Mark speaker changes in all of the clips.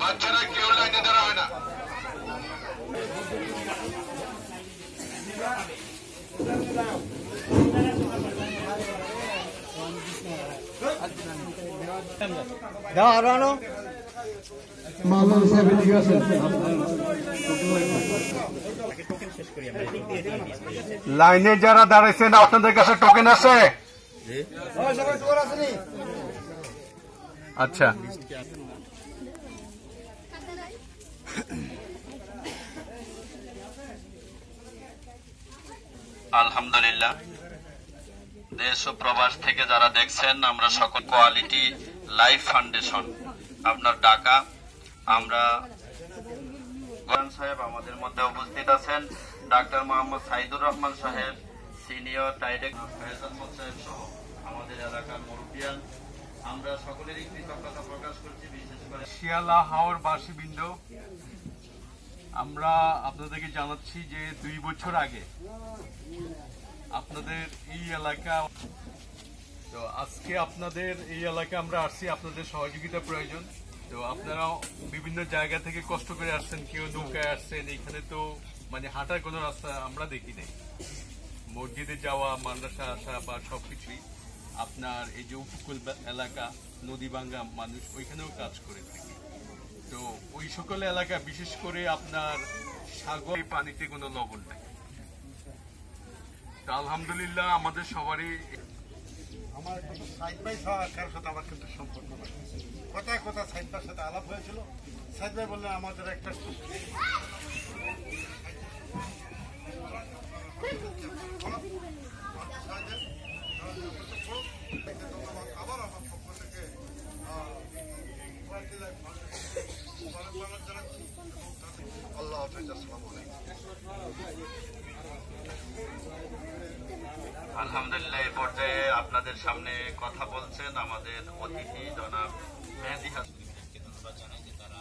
Speaker 1: বাচ্চারা কেউ লাইনে দাঁড়াবে না। লাইনে যারা দাঁড়াইছেন আপনাদের কাছে টোকেন আছে? আচ্ছা, আলহামদুলিল্লাহ। দেশ ও প্রবাস থেকে যারা দেখছেন, আমরা সকল কোয়ালিটি লাইফ ফাউন্ডেশন আপনার ঢাকা, আমরা সাহেব আমাদের মধ্যে উপস্থিত আছেন, ডাক্তার মোহাম্মদ সাইদুর রহমান সাহেব, সিনিয়র ডাইরেক্টর ফয়সাল সাহেব সহ আমাদের এলাকার মুরব্বিয়ান, আমরা সকলেরই কৃতজ্ঞতা প্রকাশ করছি। বিশেষ করে শিয়ালা হাওর বাসীবৃন্দ, আমরা আপনাদেরকে জানাচ্ছি যে 2 বছর আগে আপনাদের এই এলাকা, তো আজকে আপনাদের এই এলাকা আমরা আসছি, আপনাদের সহযোগিতা প্রয়োজন। তো আপনারা বিভিন্ন জায়গা থেকে কষ্ট করে আসছেন, কেউ নৌকায় আসছেন, এখানে তো মানে হাঁটার কোনো রাস্তা আমরা দেখি নাই, মসজিদে যাওয়া, মাদ্রাসা আসা বা সবকিছুই আপনার এই যে উপকূল এলাকা, নদী ভাঙ্গা মানুষ ওইখানেও কাজ করে থাকে। তো ওই সকল এলাকা, বিশেষ করে আপনার সাগর পানিতে কোনো লবণ নাই। তো আলহামদুলিল্লাহ আমাদের সবারই,
Speaker 2: আমার কিন্তু সাইদ ভাই কারোর সাথে আমার কিন্তু সম্পর্ক নাই, কথায় কথা সাইদ ভাইয়ের সাথে আলাপ হয়েছিল। সাইদ ভাই বললেন আমাদের একটা আবার আমার পক্ষ থেকে আল্লাহ হাফেজ, আসসালামু আলাইকুম।
Speaker 1: আলহামদুলিল্লাহ এই পর্যায়ে আপনাদের সামনে কথা বলছেন আমাদের অতিথি জনাব মেহেদী হাসান। ধন্যবাদ জানাই যে তারা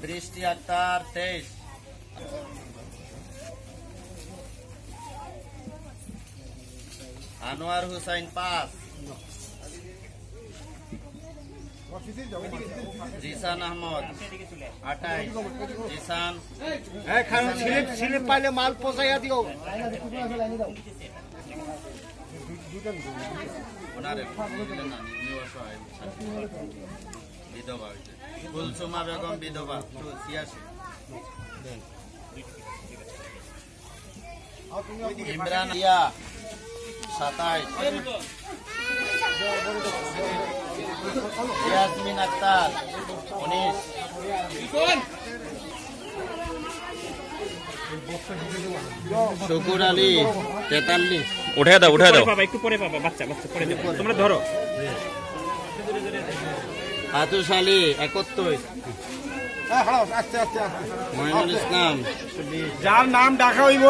Speaker 1: দৃষ্টি 23 আনোয়ার হুসাইন 5, জিসান আহমদ 28, জিসান
Speaker 2: স্লিপ পাইলে মাল পৌঁছাইয়া দিও।
Speaker 1: বিধবা কুলসুমা বেগম বিধবা 86, ইমরান ইয়া 27, ইয়াসমিন আক্তার 19, শুকুর আলী 43,
Speaker 3: উঠে দাও একটু পরে পাবা, বাচ্চা পরে দেবো, তোমরা ধরো।
Speaker 1: আতুশ আলী 71, মহিনুল ইসলাম,
Speaker 2: যার নাম ডাকা হইব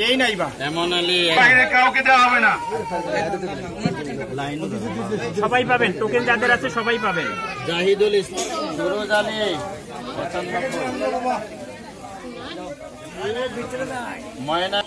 Speaker 2: এই নাইবা,
Speaker 1: এমন আলী,
Speaker 2: বাইরে কাউকে দেওয়া হবে না,
Speaker 3: সবাই পাবেন, টোকেন যাদের আছে সবাই পাবেন।
Speaker 1: জাহিদুল ইসলাম, সুরজ আলী 95, ময়না